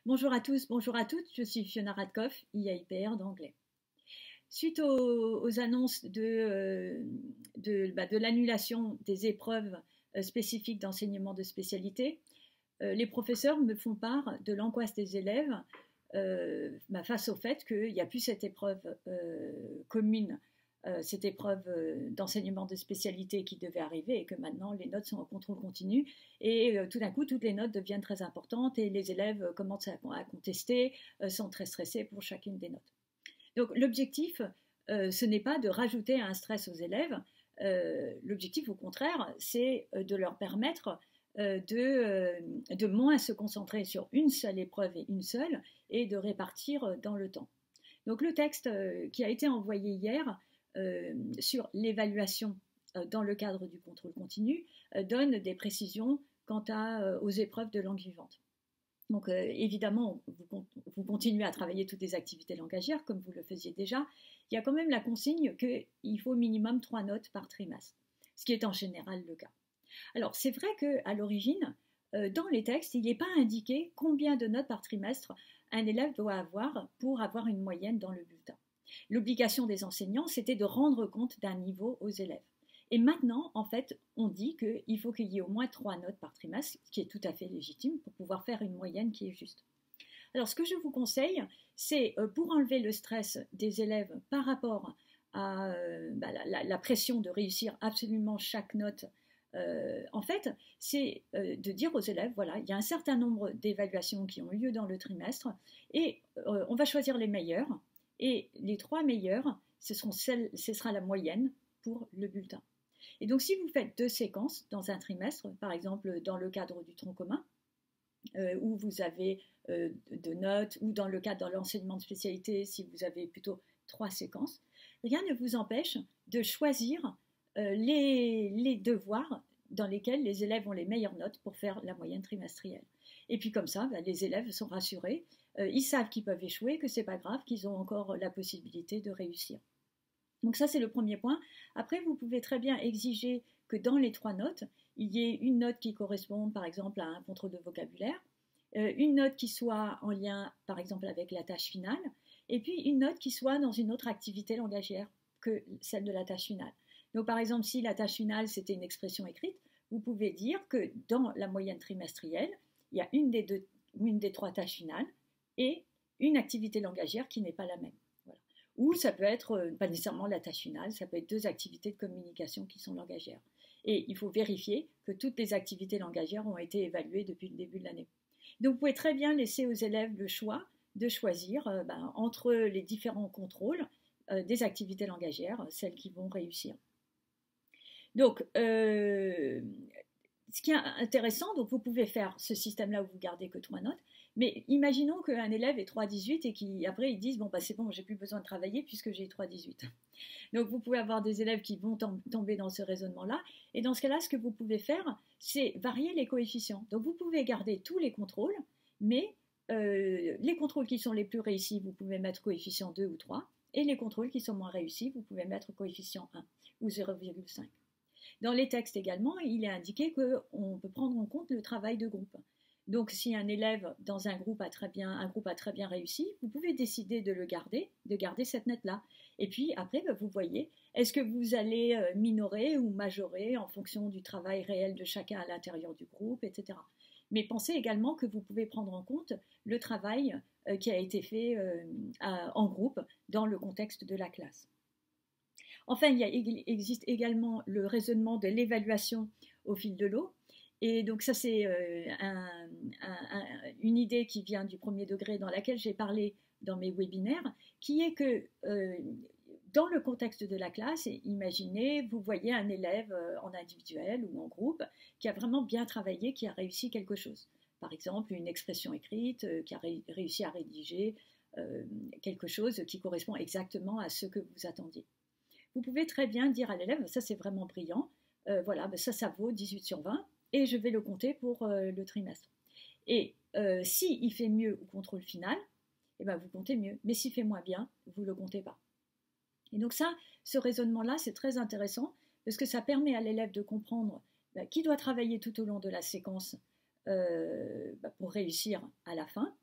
Bonjour à tous, bonjour à toutes, je suis Fiona Radkoff, IAIPR d'anglais. Suite aux annonces de l'annulation des épreuves spécifiques d'enseignement de spécialité, les professeurs me font part de l'angoisse des élèves face au fait qu'il n'y a plus cette épreuve commune, cette épreuve d'enseignement de spécialité qui devait arriver et que maintenant les notes sont en contrôle continu et tout d'un coup toutes les notes deviennent très importantes et les élèves commencent à contester, sont très stressés pour chacune des notes. Donc l'objectif, ce n'est pas de rajouter un stress aux élèves, l'objectif au contraire c'est de leur permettre de moins se concentrer sur une seule épreuve et de répartir dans le temps. Donc le texte qui a été envoyé hier sur l'évaluation dans le cadre du contrôle continu donne des précisions aux épreuves de langue vivante. Donc évidemment, vous continuez à travailler toutes les activités langagières comme vous le faisiez déjà. Il y a quand même la consigne qu'il faut au minimum 3 notes par trimestre, ce qui est en général le cas. Alors c'est vrai qu'à l'origine, dans les textes, il n'est pas indiqué combien de notes par trimestre un élève doit avoir pour avoir une moyenne dans le bulletin. L'obligation des enseignants, c'était de rendre compte d'un niveau aux élèves. Et maintenant, en fait, on dit qu'il faut qu'il y ait au moins 3 notes par trimestre, ce qui est tout à fait légitime pour pouvoir faire une moyenne qui est juste. Alors, ce que je vous conseille, c'est pour enlever le stress des élèves par rapport à la pression de réussir absolument chaque note, en fait, c'est de dire aux élèves, voilà, il y a un certain nombre d'évaluations qui ont lieu dans le trimestre et on va choisir les meilleures. Et les 3 meilleures, ce sera la moyenne pour le bulletin. Et donc, si vous faites 2 séquences dans un trimestre, par exemple dans le cadre du tronc commun, où vous avez 2 notes, ou dans le cadre de l'enseignement de spécialité, si vous avez plutôt 3 séquences, rien ne vous empêche de choisir les devoirs dans lesquels les élèves ont les meilleures notes pour faire la moyenne trimestrielle. Et puis comme ça, les élèves sont rassurés, ils savent qu'ils peuvent échouer, que ce n'est pas grave, qu'ils ont encore la possibilité de réussir. Donc ça, c'est le premier point. Après, vous pouvez très bien exiger que dans les 3 notes, il y ait une note qui corresponde, par exemple, à un contrôle de vocabulaire, une note qui soit en lien, par exemple, avec la tâche finale, et puis une note qui soit dans une autre activité langagière que celle de la tâche finale. Donc, par exemple, si la tâche finale, c'était une expression écrite, vous pouvez dire que dans la moyenne trimestrielle, il y a une des 3 tâches finales et une activité langagière qui n'est pas la même. Voilà. Ou ça peut être, pas nécessairement la tâche finale, ça peut être 2 activités de communication qui sont langagières. Et il faut vérifier que toutes les activités langagières ont été évaluées depuis le début de l'année. Donc, vous pouvez très bien laisser aux élèves le choix de choisir entre les différents contrôles des activités langagières, celles qui vont réussir. Donc, ce qui est intéressant, donc vous pouvez faire ce système-là où vous gardez que 3 notes, mais imaginons qu'un élève ait 3,18 et qu'après ils disent bon c'est bon, j'ai plus besoin de travailler puisque j'ai 3,18. Donc vous pouvez avoir des élèves qui vont tomber dans ce raisonnement-là, et dans ce cas-là, ce que vous pouvez faire, c'est varier les coefficients. Donc vous pouvez garder tous les contrôles, mais les contrôles qui sont les plus réussis, vous pouvez mettre coefficient 2 ou 3, et les contrôles qui sont moins réussis, vous pouvez mettre coefficient 1 ou 0,5. Dans les textes également, il est indiqué qu'on peut prendre en compte le travail de groupe. Donc, si un élève dans un groupe a très bien réussi, vous pouvez décider de garder cette note-là. Et puis après, vous voyez, est-ce que vous allez minorer ou majorer en fonction du travail réel de chacun à l'intérieur du groupe, etc. Mais pensez également que vous pouvez prendre en compte le travail qui a été fait en groupe dans le contexte de la classe. Enfin, il existe également le raisonnement de l'évaluation au fil de l'eau. Et donc ça, c'est une idée qui vient du premier degré dans laquelle j'ai parlé dans mes webinaires, qui est que dans le contexte de la classe, imaginez, vous voyez un élève en individuel ou en groupe qui a vraiment bien travaillé, qui a réussi quelque chose. Par exemple, une expression écrite, qui a réussi à rédiger quelque chose qui correspond exactement à ce que vous attendiez. Vous pouvez très bien dire à l'élève, ça c'est vraiment brillant, voilà, ça vaut 18 sur 20 et je vais le compter pour le trimestre. Et s'il fait mieux au contrôle final, eh ben, vous comptez mieux, mais s'il fait moins bien, vous ne le comptez pas. Et donc ça, ce raisonnement-là, c'est très intéressant parce que ça permet à l'élève de comprendre qui doit travailler tout au long de la séquence pour réussir à la fin.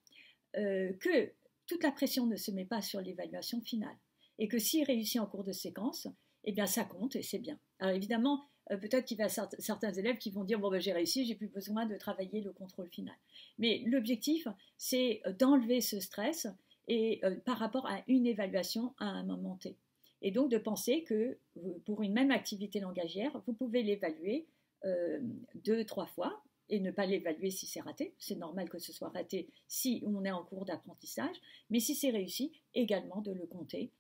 que toute la pression ne se met pas sur l'évaluation finale et que s'il réussit en cours de séquence, eh bien ça compte et c'est bien. Alors évidemment, peut-être qu'il y a certains élèves qui vont dire bon ben, j'ai réussi, j'ai plus besoin de travailler le contrôle final. Mais l'objectif, c'est d'enlever ce stress et par rapport à une évaluation à un moment T. Et donc de penser que pour une même activité langagière, vous pouvez l'évaluer 2-3 fois et ne pas l'évaluer si c'est raté. C'est normal que ce soit raté si on est en cours d'apprentissage, mais si c'est réussi, également de le compter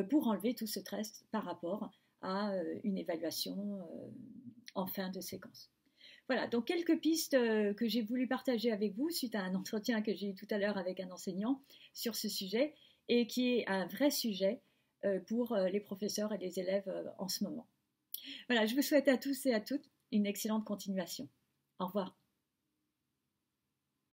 pour enlever tout ce stress par rapport à une évaluation en fin de séquence. Voilà, donc quelques pistes que j'ai voulu partager avec vous suite à un entretien que j'ai eu tout à l'heure avec un enseignant sur ce sujet et qui est un vrai sujet pour les professeurs et les élèves en ce moment. Voilà, je vous souhaite à tous et à toutes une excellente continuation. Au revoir.